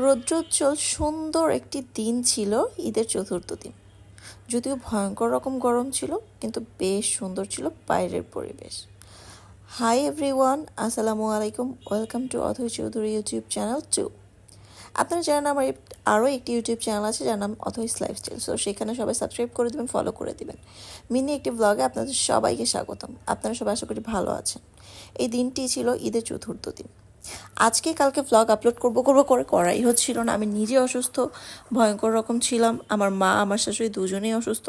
রৌদ্রোজ্জ্বল সুন্দর একটি দিন ছিল ঈদের চতুর্থ দিন। যদিও ভয়ঙ্কর রকম গরম ছিল, কিন্তু বেশ সুন্দর ছিল বাইরের পরিবেশ। হাই এভরিওয়ান, আসসালামু আলাইকুম। Welcome to Othoi Chowdhury YouTube channel 2। আপনারা জানেন আমার আরও একটি ইউটিউব চ্যানেল আছে যার নাম অথৈস লাইফস্টাইল। সো সেখানে সবাই সাবস্ক্রাইব করে দেবেন, ফলো করে দেবেন। মিনি একটি ব্লগে আপনাদের সবাইকে স্বাগতম। আপনারা সবাই আশা করি ভালো আছেন। এই দিনটি ছিল ঈদের চতুর্থ দিন। আজকে কালকে ভ্লগ আপলোড করবো করে করাই হচ্ছিল না। আমি নিজে অসুস্থ, ভয়ঙ্কর রকম ছিলাম। আমার মা, আমার শাশুড়ি দুজনেই অসুস্থ।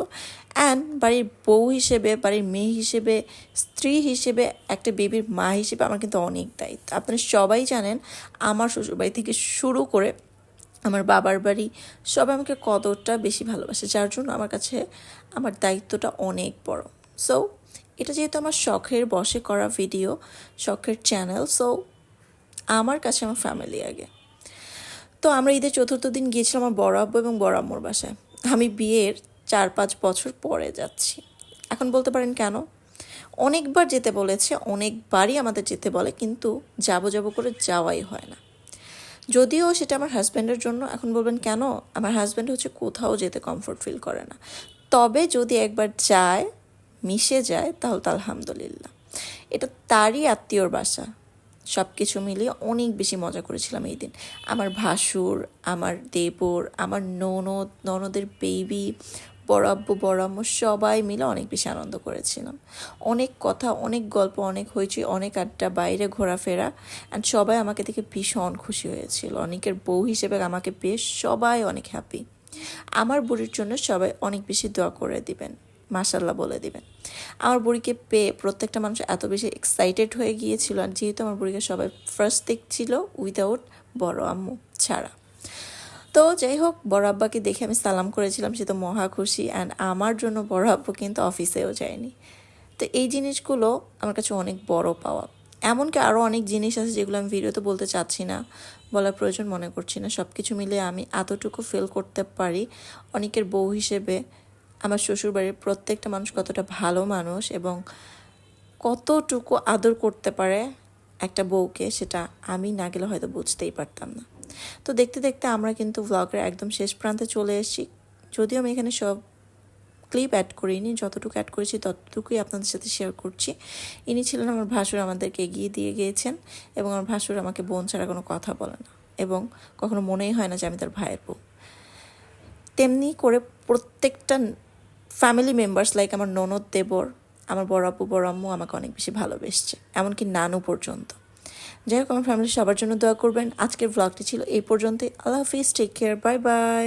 অ্যান্ড বাড়ির বউ হিসেবে, বাড়ির মেয়ে হিসেবে, স্ত্রী হিসেবে, একটা বেবির মা হিসেবে আমার কিন্তু অনেক দায়িত্ব। আপনারা সবাই জানেন আমার শ্বশুরবাড়ি থেকে শুরু করে আমার বাবার বাড়ি সবাই আমাকে কতটা বেশি ভালোবাসে, যার জন্য আমার কাছে আমার দায়িত্বটা অনেক বড়। সো এটা যেহেতু আমার শখের বশে করা ভিডিও, শখের চ্যানেল, সো আমার কাছে আমার ফ্যামিলি আগে। তো আমরা ঈদের চতুর্থ দিন গিয়েছিলাম আমার বড় আব্বু এবং বড় আম্মুর বাসায়। আমি বিয়ের 4-5 বছর পরে যাচ্ছি। এখন বলতে পারেন কেন? অনেকবার যেতে বলেছে, অনেকবারই আমাদের যেতে বলে, কিন্তু যাব করে যাওয়াই হয় না। যদিও সেটা আমার হাজব্যান্ডের জন্য। এখন বলবেন কেন? আমার হাজব্যান্ড হচ্ছে কোথাও যেতে কমফোর্ট ফিল করে না। তবে যদি একবার যায়, মিশে যায়, তাহলে তো আলহামদুলিল্লাহ। এটা তারই আত্মীয়র বাসা। সব কিছু মিলিয়ে অনেক বেশি মজা করেছিলাম এই দিন। আমার ভাসুর, আমার দেবর, আমার ননদের বেবি, বড় আব্বু, বড় আম্মু সবাই মিলে অনেক বেশি আনন্দ করেছিলাম। অনেক কথা, অনেক গল্প, অনেক হইচই, অনেক আড্ডা, বাইরে ঘোরাফেরা। অ্যান্ড সবাই আমাকে দেখে ভীষণ খুশি হয়েছিল। অনেকের বউ হিসেবে আমাকে পেয়ে সবাই অনেক হ্যাপি। আমার বুড়ির জন্য সবাই অনেক বেশি দোয়া করে দিবেন, মাশাল্লাহ বলে দিবেন। আমার বুড়িকে পেয়ে প্রত্যেকটা মানুষ এত বেশি এক্সাইটেড হয়ে গিয়েছিল। আর যেহেতু আমার বুড়িকে সবাই ফার্স্ট দেখছিল উইদাউট বড় আম্মু ছাড়া। তো যাই হোক, বড় আব্বাকে দেখে আমি সালাম করেছিলাম, সে তো মহা খুশি। অ্যান্ড আমার জন্য বড় আব্বু কিন্তু অফিসেও যায়নি। তো এই জিনিসগুলো আমার কাছে অনেক বড় পাওয়া। এমনকি আরও অনেক জিনিস আছে যেগুলো আমি ভিডিওতে বলতে চাচ্ছি না, বলার প্রয়োজন মনে করছি না। সব কিছু মিলে আমি এতটুকু ফিল করতে পারি অনেকের বউ হিসেবে আমার শ্বশুরবাড়ির প্রত্যেকটা মানুষ কতটা ভালো মানুষ এবং কতটুকু আদর করতে পারে একটা বউকে, সেটা আমি না গেলে হয়তো বুঝতেই পারতাম না। তো দেখতে দেখতে আমরা কিন্তু ভ্লগের একদম শেষ প্রান্তে চলে এসেছি। যদিও আমি এখানে সব ক্লিপ অ্যাড করিনি, যতটুকু অ্যাড করেছি ততটুকুই আপনাদের সাথে শেয়ার করছি। ইনি ছিলেন আমার ভাসুর, আমাদেরকে এগিয়ে দিয়ে গিয়েছেন। এবং আমার ভাসুর আমাকে বোন ছাড়া কোনো কথা বলে না, এবং কখনো মনেই হয় না যে আমি তার ভাইয়ের বউ। তেমনি করে প্রত্যেকটা ফ্যামিলি মেম্বার্স, লাইক আমার ননদ, দেবর, আমার বড় আব্বু, বড় আম্মু আমাকে অনেক বেশি ভালোবেসছে, এমনকি নানু পর্যন্ত। যাই হোক, আমার ফ্যামিলি সবার জন্য দোয়া করবেন। আজকের ভ্লগটি ছিল এই পর্যন্তই। আল্লাহ হাফিজ, টেক কেয়ার, বাই বাই।